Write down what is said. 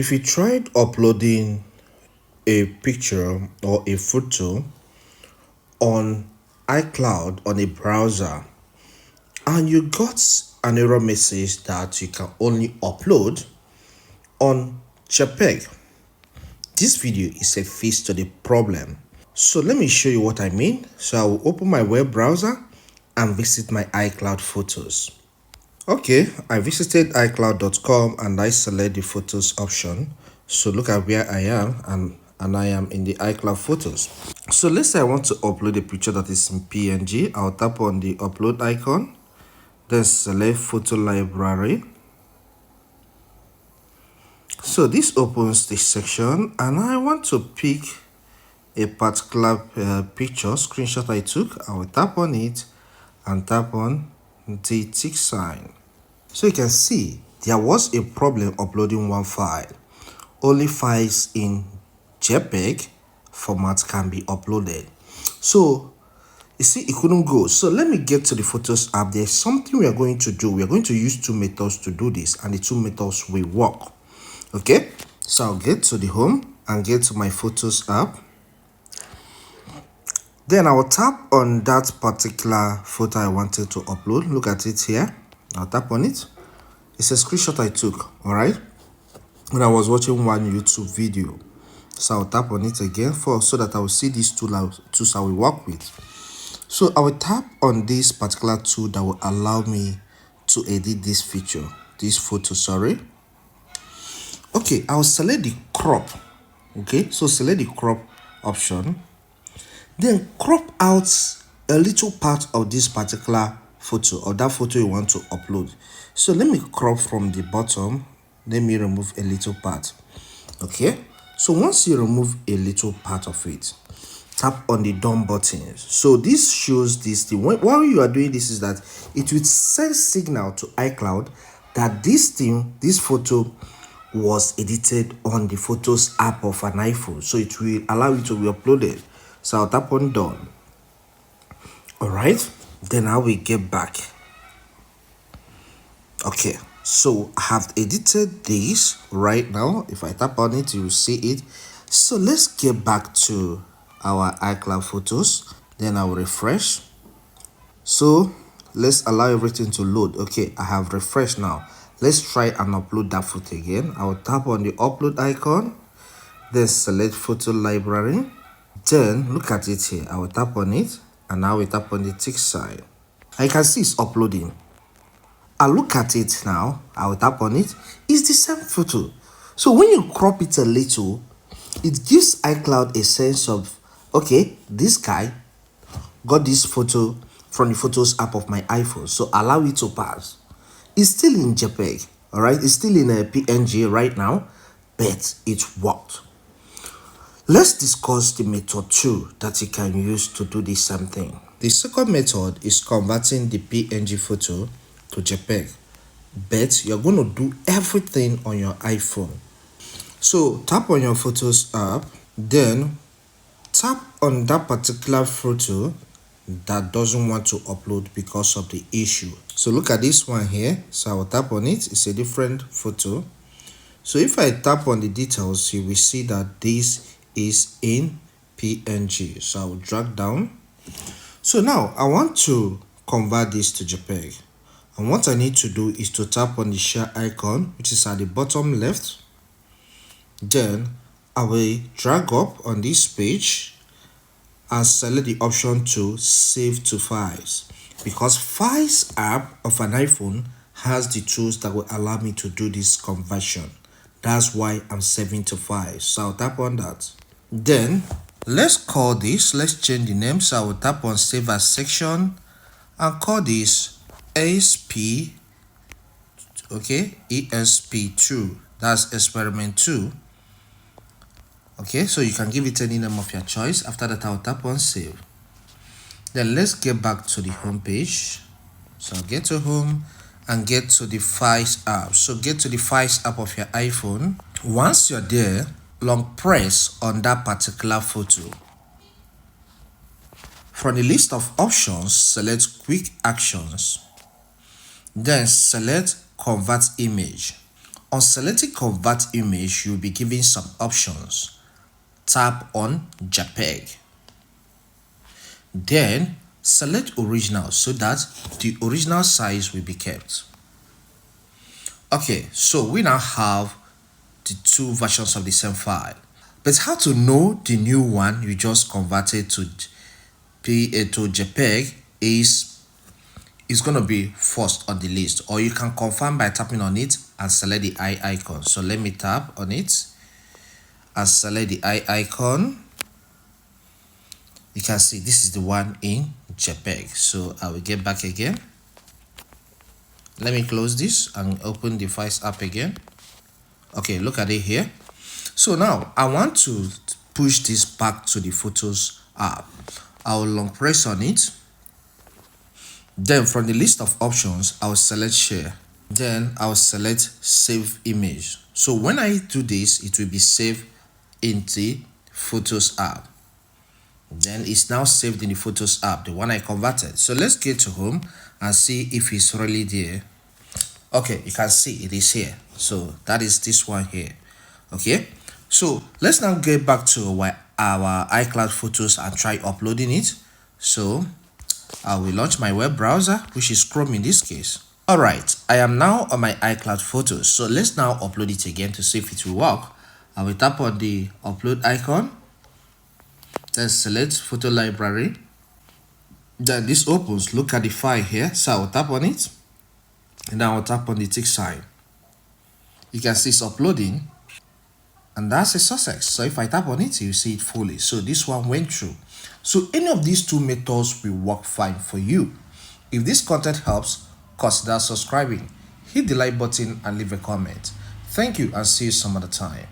If you tried uploading a picture or a photo on iCloud on a browser and you got an error message that you can only upload on JPEG, this video is a fix to the problem. So let me show you what I mean. So I will open my web browser and visit my iCloud photos. Okay, I visited iCloud.com and I select the photos option. So look at where I am and I am in the iCloud photos. So let's say I want to upload a picture that is in PNG. I'll tap on the upload icon, then select photo library. So this opens this section and I want to pick a particular picture screenshot I took. I will tap on it and tap on the tick sign. So you can see there was a problem uploading one file. Only files in JPEG format can be uploaded. So you see it couldn't go. So let me get to the Photos app. There's something we are going to do. We are going to use two methods to do this and the two methods will work. Okay, so I'll get to the home and get to my Photos app. Then I will tap on that particular photo I wanted to upload. Look at it here. I'll tap on it. It's a screenshot I took, all right, when I was watching one YouTube video. So I'll tap on it again so that I will see these tools I will work with. So I will tap on this particular tool that will allow me to edit this feature, this photo, sorry. Okay, I'll select the crop. Okay, so select the crop option. Then crop out a little part of this particular photo or that photo you want to upload. So let me crop from the bottom. Let me remove a little part. Okay, so once you remove a little part of it, tap on the done button. So this shows this thing. While you are doing this is that it will send signal to iCloud that this thing, this photo was edited on the Photos app of an iPhone. So it will allow you to be uploaded. So I'll tap on done. All right, then I will get back. Okay, so I have edited this right now. If I tap on it, you will see it. So let's get back to our iCloud photos. Then I will refresh. So let's allow everything to load. Okay, I have refreshed now. Let's try and upload that photo again. I will tap on the upload icon, then select photo library. Then look at it here. I will tap on it and now we tap on the tick sign. I can see it's uploading. I look at it now. I will tap on it. It's the same photo. So when you crop it a little, it gives iCloud a sense of, okay, this guy got this photo from the Photos app of my iPhone, so allow it to pass. It's still in JPEG, all right? It's still in a PNG right now, but it worked. Let's discuss the method 2 that you can use to do the same thing. The second method is converting the PNG photo to JPEG, but you're going to do everything on your iPhone. So tap on your Photos app, then tap on that particular photo that doesn't want to upload because of the issue. So look at this one here. So I will tap on it. It's a different photo. So if I tap on the details, you will see that this is in PNG. So I will drag down. So now I want to convert this to JPEG. And what I need to do is to tap on the share icon, which is at the bottom left. Then I will drag up on this page and select the option to save to files, because Files app of an iPhone has the tools that will allow me to do this conversion. That's why I'm saving to files. So I'll tap on that. Then let's call this, let's change the name. So I will tap on save as section and call this ESP, okay, ESP2. That's experiment 2. Okay, so you can give it any name of your choice. After that, I'll tap on save. Then let's get back to the home page. So I'll get to home and get to the Files app. So get to the Files app of your iPhone. Once you're there, long press on that particular photo. From the list of options, select Quick Actions. Then select Convert Image. On selecting convert image, you'll be given some options. Tap on JPEG. Then select original so that the original size will be kept. Okay, so we now have the two versions of the same file. But how to know the new one you just converted to JPEG is going to be first on the list, or you can confirm by tapping on it and select the eye icon. So let me tap on it and select the eye icon. You can see this is the one in JPEG. So I will get back again. Let me close this and open the Files app again. Okay, look at it here. So now I want to push this back to the Photos app. I will long press on it. Then from the list of options, I will select Share. Then I will select Save Image. So when I do this, it will be saved in the Photos app. Then it's now saved in the Photos app, the one I converted. So let's get to home and see if it's really there. Okay, you can see it is here. So that is this one here. Okay, so let's now get back to our iCloud photos and try uploading it. So I will launch my web browser, which is Chrome in this case. All right, I am now on my iCloud photos. So let's now upload it again to see if it will work. I will tap on the upload icon. Then select photo library. Then this opens. Look at the file here. So I will tap on it. And then I will tap on the tick sign. You can see it's uploading. And that's a success. So if I tap on it, you see it fully. So this one went through. So any of these two methods will work fine for you. If this content helps, consider subscribing. Hit the like button and leave a comment. Thank you and see you some other time.